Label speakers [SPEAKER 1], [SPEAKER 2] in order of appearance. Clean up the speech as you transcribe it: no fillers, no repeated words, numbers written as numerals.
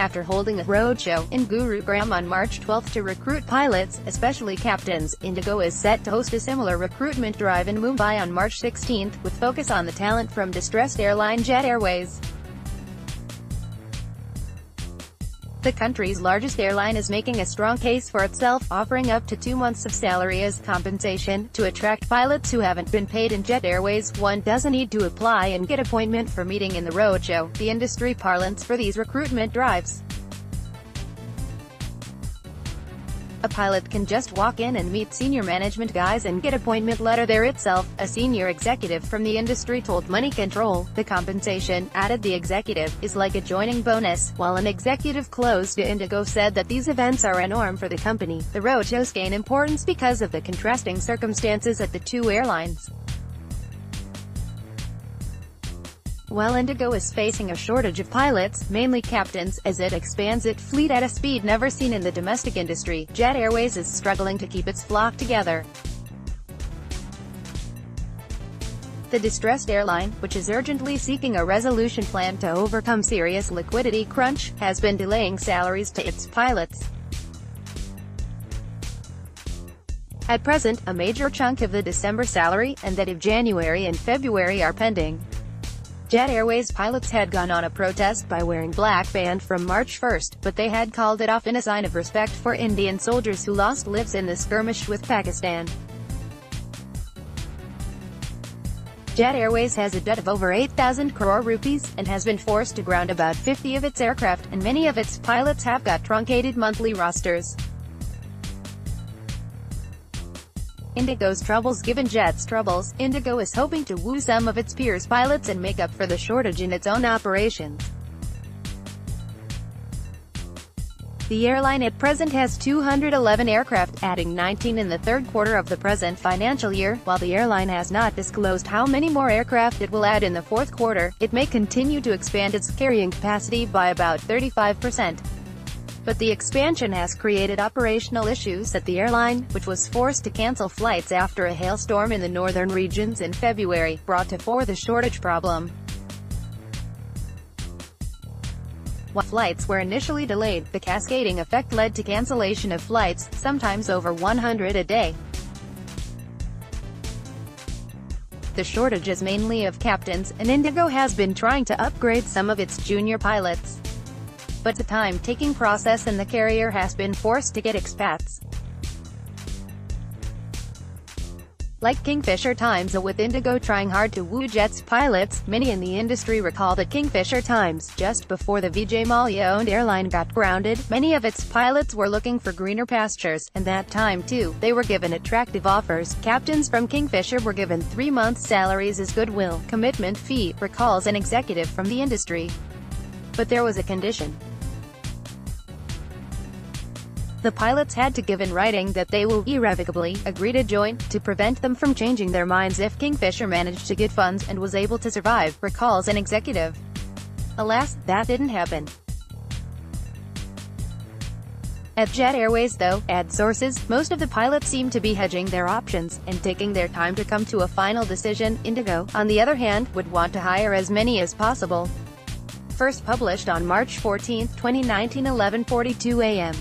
[SPEAKER 1] After holding a roadshow in Gurugram on March 12 to recruit pilots, especially captains, IndiGo is set to host a similar recruitment drive in Mumbai on March 16, with focus on the talent from distressed airline Jet Airways. The country's largest airline is making a strong case for itself, offering up to 2 months of salary as compensation. To attract pilots who haven't been paid in Jet Airways, one doesn't need to apply and get appointment for meeting in the roadshow, the industry parlance for these recruitment drives. A pilot can just walk in and meet senior management guys and get appointment letter there itself, a senior executive from the industry told Money Control. The compensation, added the executive, is like a joining bonus. While an executive close to IndiGo said that these events are a norm for the company, the roadshows gain importance because of the contrasting circumstances at the two airlines. While IndiGo is facing a shortage of pilots, mainly captains, as it expands its fleet at a speed never seen in the domestic industry, Jet Airways is struggling to keep its flock together. The distressed airline, which is urgently seeking a resolution plan to overcome serious liquidity crunch, has been delaying salaries to its pilots. At present, a major chunk of the December salary, and that of January and February are pending. Jet Airways pilots had gone on a protest by wearing black band from March 1, but they had called it off in a sign of respect for Indian soldiers who lost lives in the skirmish with Pakistan. Jet Airways has a debt of over 8,000 crore rupees, and has been forced to ground about 50 of its aircraft, and many of its pilots have got truncated monthly rosters. IndiGo's troubles given Jet's troubles, IndiGo is hoping to woo some of its peers' pilots and make up for the shortage in its own operations. The airline at present has 211 aircraft, adding 19 in the third quarter of the present financial year. While the airline has not disclosed how many more aircraft it will add in the fourth quarter, it may continue to expand its carrying capacity by about 35%. But the expansion has created operational issues at the airline, which was forced to cancel flights after a hailstorm in the northern regions in February, brought to fore the shortage problem. While flights were initially delayed, the cascading effect led to cancellation of flights, sometimes over 100 a day. The shortage is mainly of captains, and IndiGo has been trying to upgrade some of its junior pilots. But it's a time-taking process and the carrier has been forced to get expats. Like Kingfisher Times, with IndiGo trying hard to woo Jet's pilots, many in the industry recall that Kingfisher Times, just before the Vijay Mallya-owned airline got grounded, many of its pilots were looking for greener pastures, and that time too, they were given attractive offers. Captains from Kingfisher were given 3 months' salaries as goodwill commitment fee, recalls an executive from the industry. But there was a condition. The pilots had to give in writing that they will irrevocably agree to join, to prevent them from changing their minds if Kingfisher managed to get funds and was able to survive, recalls an executive. Alas, that didn't happen. At Jet Airways though, add sources, most of the pilots seem to be hedging their options, and taking their time to come to a final decision. IndiGo, on the other hand, would want to hire as many as possible. First published on March 14, 2019, 11:42 a.m.